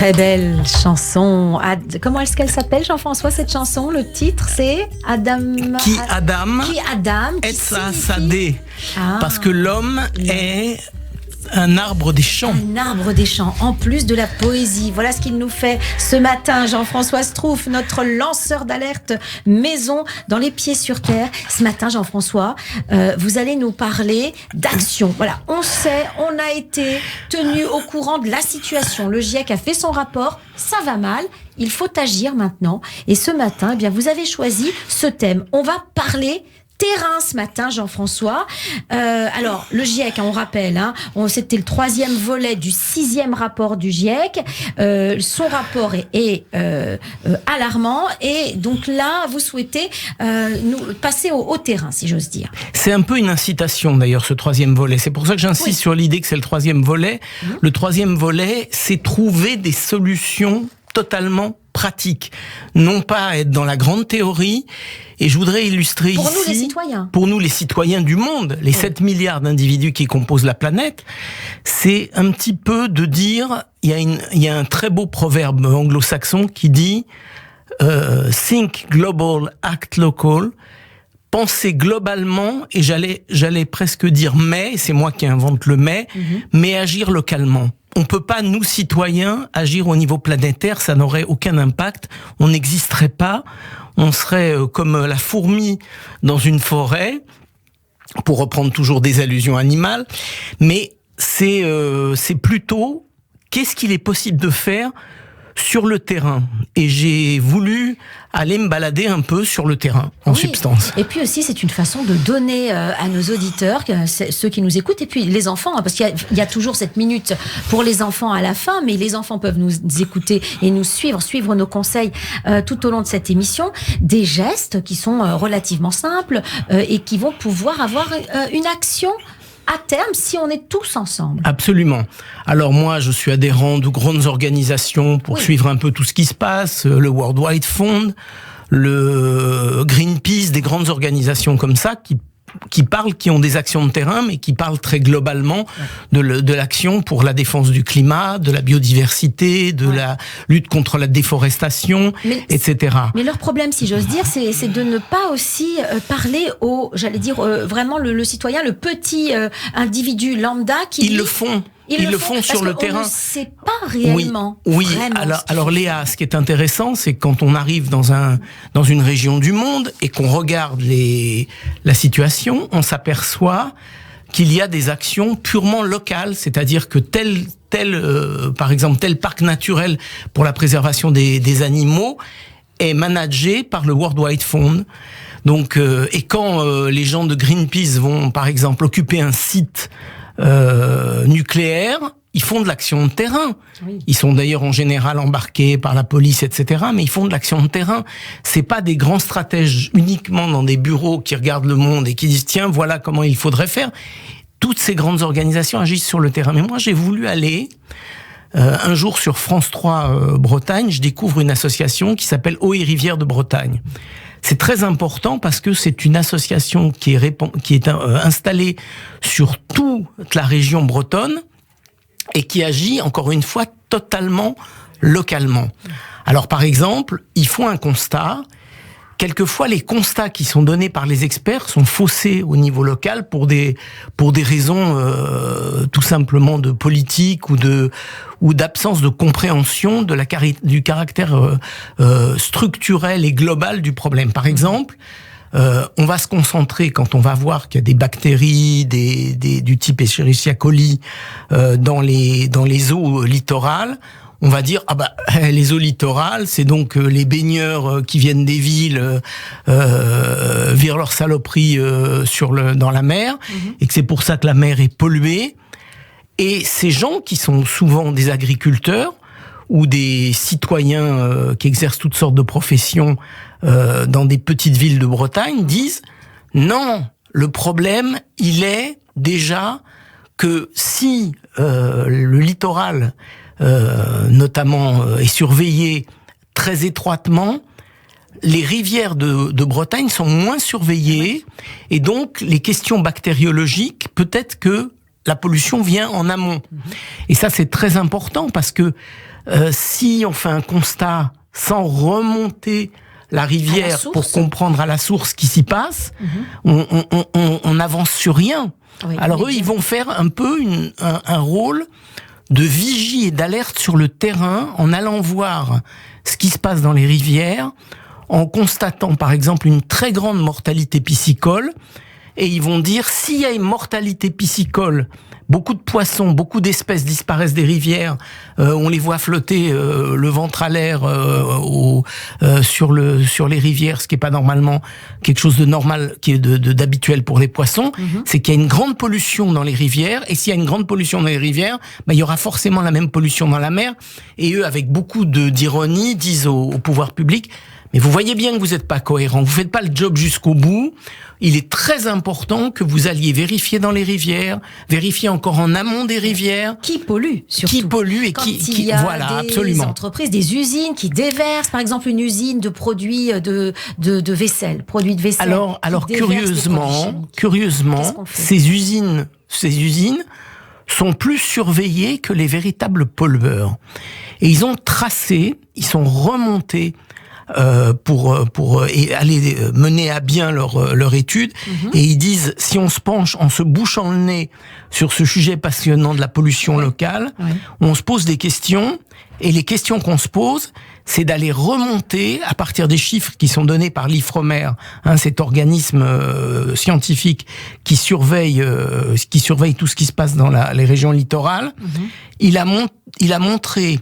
Très belle chanson. Comment est-ce qu'elle s'appelle, Jean-François, cette chanson? Le titre, c'est Adam. Qui Adam Qui Sadé. Parce que l'homme est un arbre des champs. Un arbre des champs, en plus de la poésie. Voilà ce qu'il nous fait ce matin, Jean-François Schtroumpf, notre lanceur d'alerte maison dans les pieds sur terre. Ce matin, Jean-François, vous allez nous parler d'action. Voilà, on sait, on a été tenu au courant de la situation. Le GIEC a fait son rapport, ça va mal. Il faut agir maintenant. Et ce matin, eh bien, vous avez choisi ce thème. On va parler terrain ce matin, Jean-François. Alors, le GIEC, on rappelle, c'était le 3e volet du 6e rapport du GIEC. Son rapport est alarmant. Et donc là, vous souhaitez nous passer au terrain, si j'ose dire. C'est un peu une incitation, d'ailleurs, ce 3e volet. C'est pour ça que j'insiste sur l'idée que c'est le 3e volet. Le 3e volet, c'est trouver des solutions totalement pratique, non pas être dans la grande théorie. Et je voudrais illustrer pour ici, nous les citoyens, pour nous les citoyens du monde, les 7 milliards d'individus qui composent la planète, c'est un petit peu de dire, il y a un très beau proverbe anglo-saxon qui dit think global, act local. Penser globalement, et j'allais presque dire mais, c'est moi qui invente le mais agir localement. On peut pas, nous citoyens, agir au niveau planétaire, ça n'aurait aucun impact, on n'existerait pas, on serait comme la fourmi dans une forêt, pour reprendre toujours des allusions animales, mais c'est plutôt qu'est-ce qu'il est possible de faire sur le terrain. Et j'ai voulu aller me balader un peu sur le terrain, en substance. Et puis aussi, c'est une façon de donner à nos auditeurs, ceux qui nous écoutent, et puis les enfants, parce qu'il y a toujours cette minute pour les enfants à la fin, mais les enfants peuvent nous écouter et nous suivre nos conseils tout au long de cette émission, des gestes qui sont relativement simples et qui vont pouvoir avoir une action à terme, si on est tous ensemble. Absolument. Alors moi, je suis adhérent de grandes organisations pour suivre un peu tout ce qui se passe, le World Wide Fund, le Greenpeace, des grandes organisations comme ça qui ont des actions de terrain, mais qui parlent très globalement de l'action pour la défense du climat, de la biodiversité, de la lutte contre la déforestation, etc. Mais leur problème, si j'ose dire, c'est de ne pas aussi parler vraiment le citoyen, le petit individu lambda qui... Ils le font. Ils le font sur le terrain. On ne sait pas réellement. Oui. Alors Léa, ce qui est intéressant, c'est que quand on arrive dans une région du monde et qu'on regarde la situation, on s'aperçoit qu'il y a des actions purement locales, c'est-à-dire que par exemple, tel parc naturel pour la préservation des animaux est managé par le World Wide Fund. Donc, et quand les gens de Greenpeace vont, par exemple, occuper un site nucléaire, ils font de l'action de terrain. Ils sont d'ailleurs en général embarqués par la police, etc. Mais ils font de l'action de terrain. C'est pas des grands stratèges uniquement dans des bureaux qui regardent le monde et qui disent tiens, voilà comment il faudrait faire. Toutes ces grandes organisations agissent sur le terrain. Mais moi, j'ai voulu aller un jour sur France 3 Bretagne. Je découvre une association qui s'appelle Eau et Rivières de Bretagne. C'est très important parce que c'est une association qui est installée sur toute la région bretonne et qui agit, encore une fois, totalement localement. Alors, par exemple, ils font un constat. Quelquefois, les constats qui sont donnés par les experts sont faussés au niveau local pour des raisons tout simplement de politique ou d'absence de compréhension du caractère structurel et global du problème. Par exemple, on va se concentrer quand on va voir qu'il y a des bactéries du type Escherichia coli dans les eaux littorales. On va dire les eaux littorales, c'est donc les baigneurs qui viennent des villes virent leurs saloperies dans la mer et que c'est pour ça que la mer est polluée. Et ces gens qui sont souvent des agriculteurs ou des citoyens qui exercent toutes sortes de professions dans des petites villes de Bretagne disent non, le problème il est déjà que si le littoral notamment est surveillé très étroitement, les rivières de Bretagne sont moins surveillées et donc les questions bactériologiques, peut-être que la pollution vient en amont. Et ça, c'est très important parce que si on fait un constat sans remonter la rivière pour comprendre à la source ce qui s'y passe, on n'avance sur rien. Oui, alors eux, ils vont faire un peu un rôle de vigie et d'alerte sur le terrain en allant voir ce qui se passe dans les rivières, en constatant par exemple une très grande mortalité piscicole, et ils vont dire s'il y a une mortalité piscicole, beaucoup de poissons, beaucoup d'espèces disparaissent des rivières, on les voit flotter le ventre à l'air sur les rivières, ce qui est pas normalement quelque chose de normal, qui est d'habituel pour les poissons, c'est qu'il y a une grande pollution dans les rivières, et s'il y a une grande pollution dans les rivières, il y aura forcément la même pollution dans la mer, et eux, avec beaucoup d'ironie, disent au pouvoir public, mais vous voyez bien que vous n'êtes pas cohérent, vous faites pas le job jusqu'au bout. Il est très important que vous alliez vérifier dans les rivières, vérifier encore en amont des rivières. Qui pollue, surtout. Qui pollue et quand il y a voilà, des absolument. entreprises, des usines qui déversent, par exemple une usine de produits de vaisselle, produits de vaisselle. Alors curieusement, ces usines sont plus surveillées que les véritables pollueurs. Et ils ont tracé, ils sont remontés pour aller mener à bien leur étude, et ils disent, si on se penche en se bouchant le nez sur ce sujet passionnant de la pollution locale, on se pose des questions, et les questions qu'on se pose, c'est d'aller remonter à partir des chiffres qui sont donnés par l'Ifremer, cet organisme scientifique qui surveille tout ce qui se passe dans les régions littorales. Il a montré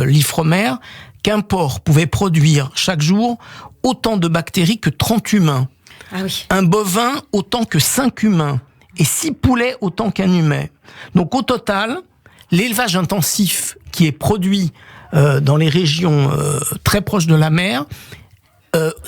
l'Ifremer qu'un porc pouvait produire chaque jour autant de bactéries que 30 humains. Ah oui. Un bovin autant que 5 humains. Et 6 poulets autant qu'un humain. Donc au total, l'élevage intensif qui est produit dans les régions très proches de la mer,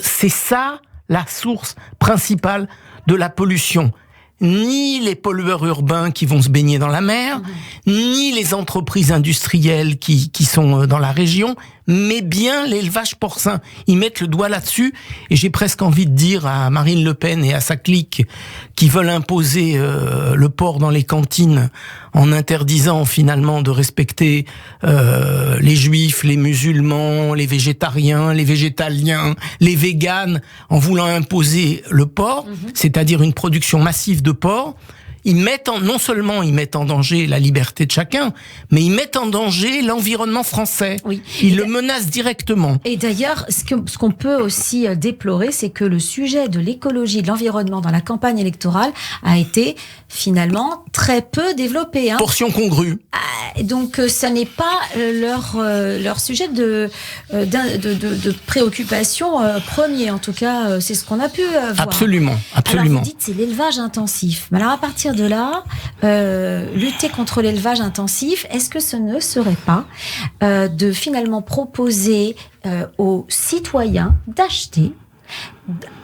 c'est ça la source principale de la pollution. Ni les pollueurs urbains qui vont se baigner dans la mer, ni les entreprises industrielles qui sont dans la région, mais bien l'élevage porcin. Ils mettent le doigt là-dessus, et j'ai presque envie de dire à Marine Le Pen et à sa clique qui veulent imposer le porc dans les cantines en interdisant finalement de respecter les juifs, les musulmans, les végétariens, les végétaliens, les véganes, en voulant imposer le porc, c'est-à-dire une production massive de porc. Non seulement ils mettent en danger la liberté de chacun, mais ils mettent en danger l'environnement français. Oui. Ils le menacent directement. Et d'ailleurs, ce qu'on peut aussi déplorer, c'est que le sujet de l'écologie, de l'environnement dans la campagne électorale a été finalement très peu développé. Portion congrue. Donc ça n'est pas leur sujet de préoccupation premier. En tout cas, c'est ce qu'on a pu voir. Absolument. Alors vous dites c'est l'élevage intensif. Mais alors à partir de là, lutter contre l'élevage intensif, est-ce que ce ne serait pas de finalement proposer aux citoyens d'acheter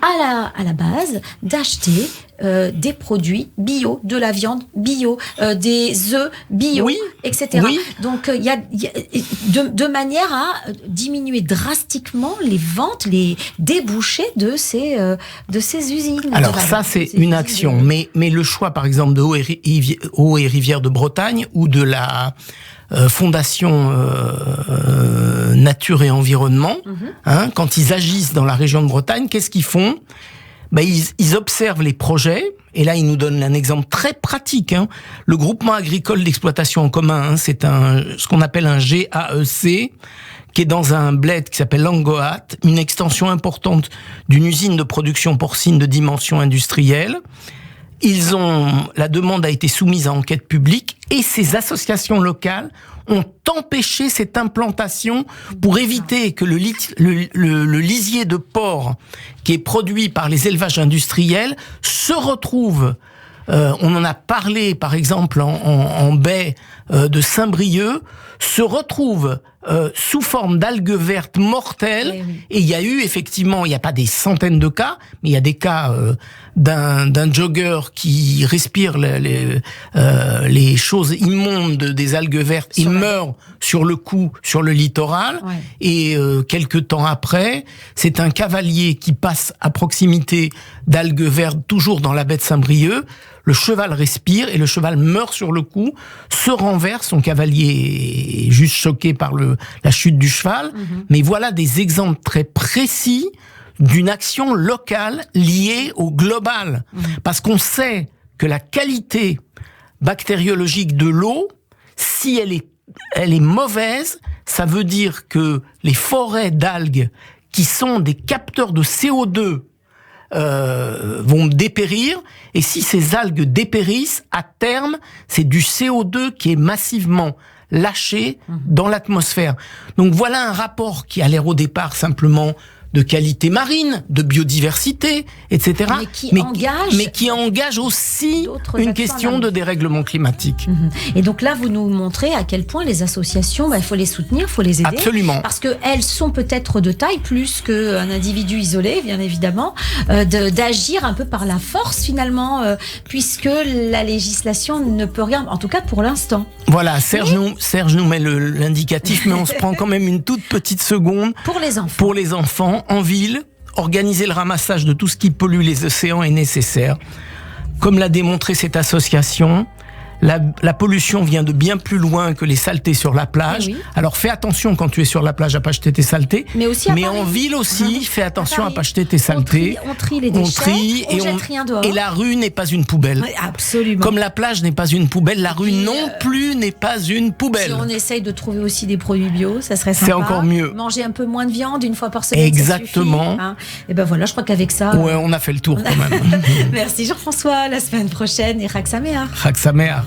à la base, d'acheter des produits bio, de la viande bio, des œufs bio, etc. Oui. Donc il y a de manière à diminuer drastiquement les ventes, les débouchés de ces usines. Alors ça c'est une action, mais le choix par exemple de Eaux et Rivières de Bretagne ou de la Fondation Nature et Environnement, quand ils agissent dans la région de Bretagne, qu'est-ce qu'ils font ? Ils observent les projets, et là ils nous donnent un exemple très pratique. Le groupement agricole d'exploitation en commun, c'est ce qu'on appelle un GAEC, qui est dans un bled qui s'appelle Langoat, une extension importante d'une usine de production porcine de dimension industrielle. La demande a été soumise à enquête publique, et ces associations locales ont empêché cette implantation pour éviter que le lisier de porc qui est produit par les élevages industriels se retrouve, on en a parlé par exemple en baie de Saint-Brieuc, se retrouve sous forme d'algues vertes mortelles. Et il y a eu effectivement, il n'y a pas des centaines de cas, mais il y a des cas d'un jogger qui respire les choses immondes des algues vertes. Il meurt sur le coup, sur le littoral. Et quelques temps après, c'est un cavalier qui passe à proximité d'algues vertes, toujours dans la baie de Saint-Brieuc. le cheval respire et le cheval meurt sur le coup, se renverse, son cavalier est juste choqué par la chute du cheval. Mais voilà des exemples très précis d'une action locale liée au global. Parce qu'on sait que la qualité bactériologique de l'eau, si elle est mauvaise, ça veut dire que les forêts d'algues qui sont des capteurs de CO2 vont dépérir, et si ces algues dépérissent, à terme, c'est du CO2 qui est massivement lâché dans l'atmosphère. Donc voilà un rapport qui a l'air au départ simplement de qualité marine, de biodiversité, etc. Mais qui engage aussi une question de dérèglement climatique. Et donc là, vous nous montrez à quel point les associations, il faut les soutenir, il faut les aider. Absolument. Parce qu'elles sont peut-être de taille plus qu'un individu isolé, bien évidemment, d'agir un peu par la force finalement, puisque la législation ne peut rien, en tout cas pour l'instant. Voilà, Serge nous met l'indicatif, mais on se prend quand même une toute petite seconde. Pour les enfants, en ville, organiser le ramassage de tout ce qui pollue les océans est nécessaire. Comme l'a démontré cette association, la pollution vient de bien plus loin que les saletés sur la plage. Oui. Alors fais attention quand tu es sur la plage à pas jeter tes saletés. Mais en ville aussi, fais attention à pas jeter tes saletés. On trie les déchets, on jette rien dehors. Et la rue n'est pas une poubelle. Oui, absolument. Comme la plage n'est pas une poubelle, la rue non plus n'est pas une poubelle. Si on essaye de trouver aussi des produits bio, ça serait sympa. C'est encore mieux. Manger un peu moins de viande une fois par semaine. Exactement. Ça suffit, Et ben voilà, je crois qu'avec ça. Ouais, on a fait le tour quand même. Merci Jean-François. La semaine prochaine et Chag Sameach. Chag Sameach.